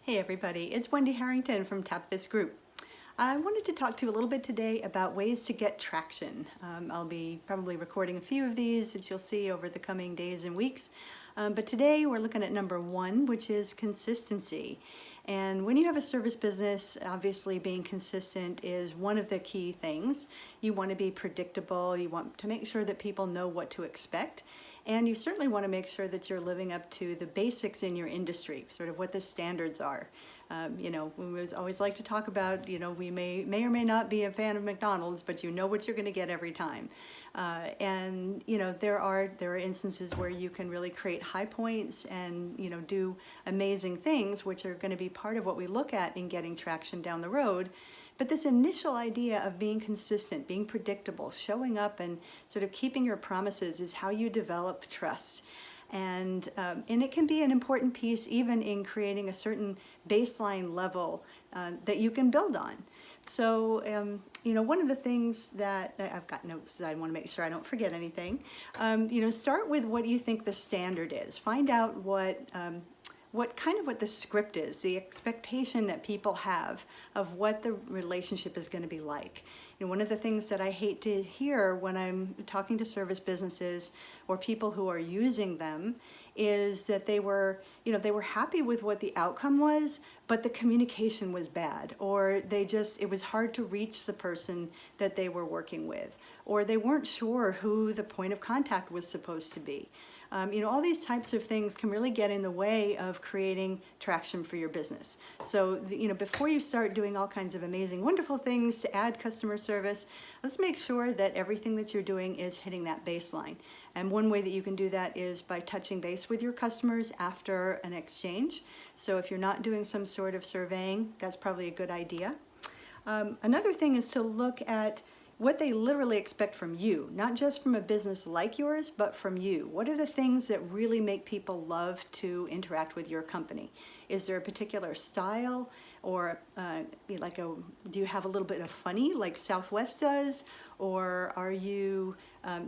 Hey everybody, it's Wendy Harrington from Tap This Group. I wanted to talk to you a little bit today about ways to get traction. I'll be probably recording a few of these that you'll see over the coming days and weeks. But today we're looking at number one, which is consistency. And when you have a service business, obviously being consistent is one of the key things. You want to be predictable, you want to make sure that people know what to expect. And you certainly want to make sure that you're living up to the basics in your industry, sort of what the standards are. We always like to talk about, we may or may not be a fan of McDonald's, but you know what you're going to get every time. There are instances where you can really create high points and, do amazing things, which are going to be part of what we look at in getting traction down the road. But this initial idea of being consistent, being predictable, showing up and sort of keeping your promises is how you develop trust. And it can be an important piece even in creating a certain baseline level that you can build on. So, one of the things that I've got notes that I want to make sure I don't forget anything, start with what you think the standard is. Find out what the script is, the expectation that people have of what the relationship is going to be like. One of the things that I hate to hear when I'm talking to service businesses or people who are using them is that they were happy with what the outcome was, but the communication was bad, or it was hard to reach the person that they were working with, or they weren't sure who the point of contact was supposed to be. All these types of things can really get in the way of creating traction for your business. So, before you start doing all kinds of amazing, wonderful things to add customer service, let's make sure that everything that you're doing is hitting that baseline. And one way that you can do that is by touching base with your customers after an exchange. So if you're not doing some sort of surveying, that's probably a good idea. Another thing is to look at what they literally expect from you, not just from a business like yours, but from you. What are the things that really make people love to interact with your company? Is there a particular style, or do you have a little bit of funny like Southwest does? Or are you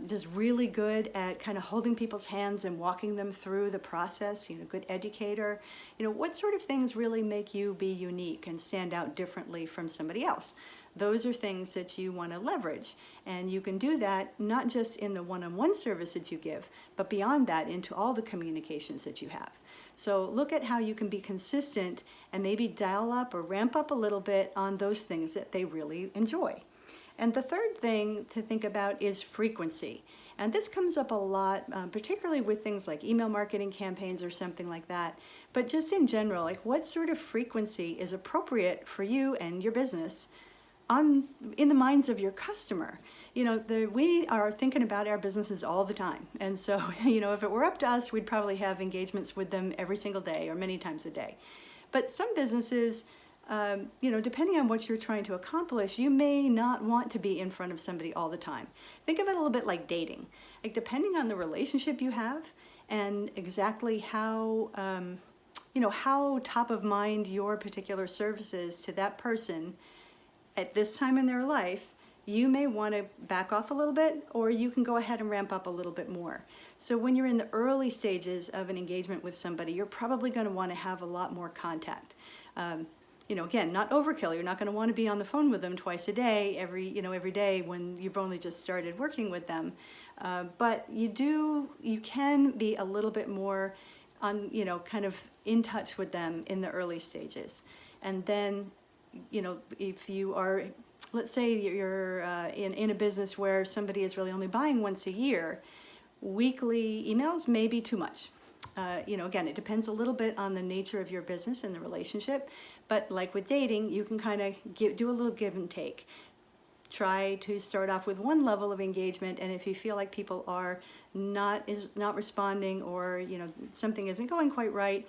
just really good at kind of holding people's hands and walking them through the process, good educator? What sort of things really make you be unique and stand out differently from somebody else? Those are things that you want to leverage, and you can do that not just in the one-on-one service that you give, but beyond that into all the communications that you have. So look at how you can be consistent and maybe dial up or ramp up a little bit on those things that they really enjoy. And the third thing to think about is frequency. And this comes up a lot, particularly with things like email marketing campaigns or something like that. But just in general, like what sort of frequency is appropriate for you and your business in the minds of your customer? We are thinking about our businesses all the time. And so, if it were up to us, we'd probably have engagements with them every single day or many times a day. But some businesses, depending on what you're trying to accomplish, you may not want to be in front of somebody all the time. Think of it a little bit like dating. Like depending on the relationship you have and exactly how top of mind your particular service is to that person at this time in their life, you may want to back off a little bit, or you can go ahead and ramp up a little bit more. So when you're in the early stages of an engagement with somebody, you're probably going to want to have a lot more contact. Again, not overkill. You're not going to want to be on the phone with them twice a day, every day when you've only just started working with them. But you can be a little bit more kind of in touch with them in the early stages. And then, if you are, let's say you're in a business where somebody is really only buying once a year, weekly emails may be too much. Again, it depends a little bit on the nature of your business and the relationship, but like with dating, you can kind of do a little give and take. Try to start off with one level of engagement, and if you feel like people are not responding, or something isn't going quite right,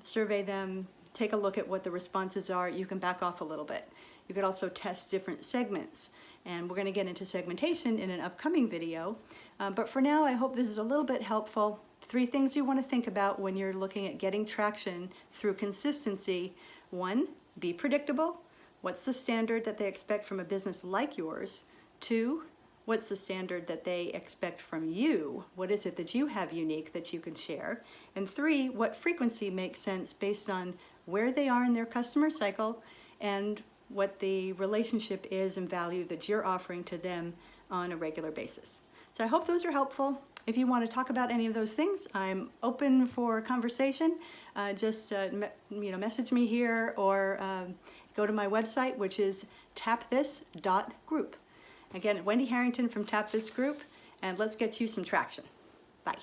survey them. Take a look at what the responses are. You can back off a little bit. You could also test different segments, and we're going to get into segmentation in an upcoming video. But for now, I hope this is a little bit helpful. 3 things you want to think about when you're looking at getting traction through consistency. 1, be predictable. What's the standard that they expect from a business like yours? 2, what's the standard that they expect from you? What is it that you have unique that you can share? And 3, what frequency makes sense based on where they are in their customer cycle and what the relationship is and value that you're offering to them on a regular basis. So I hope those are helpful. If you want to talk about any of those things, I'm open for conversation. Just message me here or go to my website, which is tapthis.group. Again, Wendy Harrington from Tap This Group, and let's get you some traction. Bye.